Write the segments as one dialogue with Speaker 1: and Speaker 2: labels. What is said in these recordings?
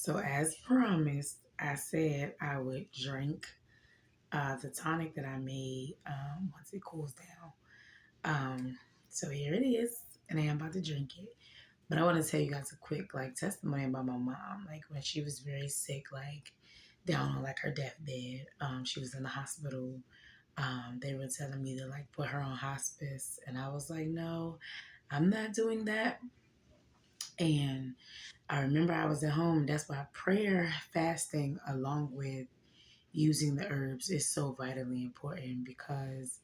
Speaker 1: So as promised, I said I would drink the tonic that I made once it cools down. So here it is, and I am about to drink it. But I want to tell you guys a quick testimony about my mom. Like when she was very sick, like down on like her deathbed, she was in the hospital. They were telling me to like put her on hospice, and I was like, no, I'm not doing that. And I remember I was at home. That's why prayer, fasting, along with using the herbs is so vitally important because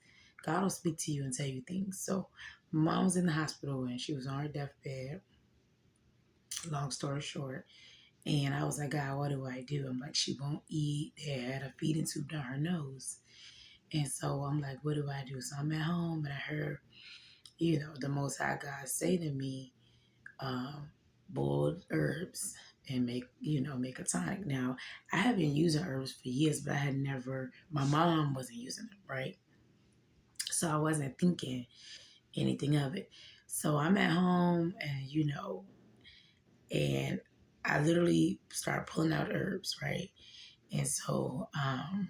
Speaker 1: God will speak to you and tell you things. So, mom was in the hospital and she was on her deathbed. Long story short, and I was like, God, what do I do? I'm like, she won't eat. They had a feeding tube down her nose, and so I'm like, what do I do? So I'm at home and I heard, the Most High God say to me, um, boiled herbs and make a tonic. Now, I have been using herbs for years, but I had never, my mom wasn't using them, right? So I wasn't thinking anything of it. So I'm at home and I literally start pulling out herbs, right? And so I'm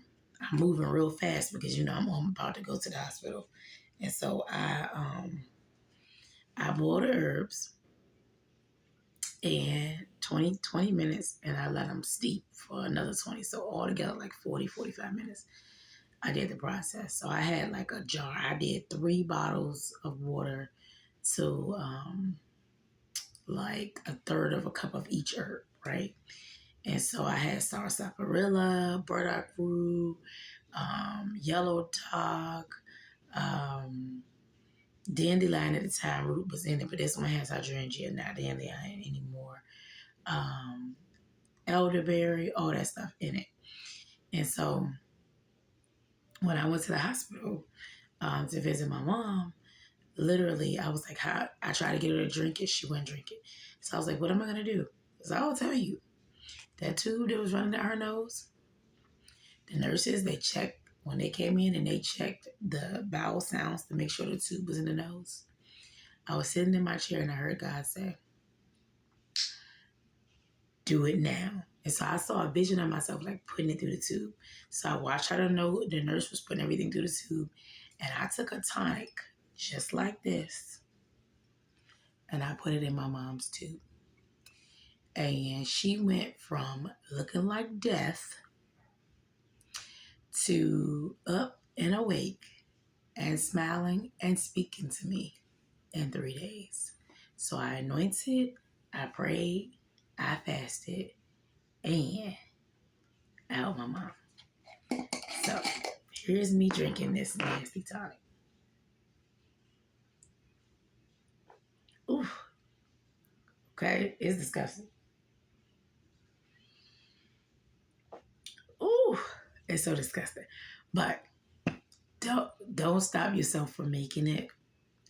Speaker 1: moving real fast because, I'm about to go to the hospital. And so I boil the herbs and 20 minutes, and I let them steep for another 20. So altogether, like 40, 45 minutes, I did the process. So I had like a jar. I did 3 bottles of water to like a third of a cup of each herb, right? And so I had sarsaparilla, burdock root, yellow dog, um, dandelion at the time. Root was in it, but this one has hydrangea, not dandelion anymore. Um, Elderberry, all that stuff in it. And so when I went to the hospital to visit my mom, literally I was like, how I tried to get her to drink it, she wouldn't drink it. So I was like, what am I gonna do? Because I will tell you, that tube that was running down her nose, the nurses, they checked when they came in and they checked the bowel sounds to make sure the tube was in the nose. I was sitting in my chair and I heard God say, do it now. And so I saw a vision of myself like putting it through the tube. So I watched how the nurse was putting everything through the tube. And I took a tonic just like this and I put it in my mom's tube. And she went from looking like death to up and awake and smiling and speaking to me in 3 days. So I anointed, I prayed, I fasted, and I helped my mom. So here's me drinking this nasty tonic. Ooh, okay, it's disgusting. Ooh, it's so disgusting. But don't stop yourself from making it.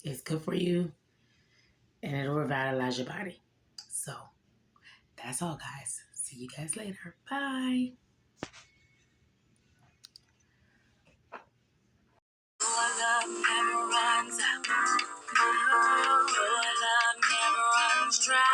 Speaker 1: It's good for you, and it'll revitalize your body. So that's all, guys. See you guys later. Bye. Your love never runs out. Your love never runs dry.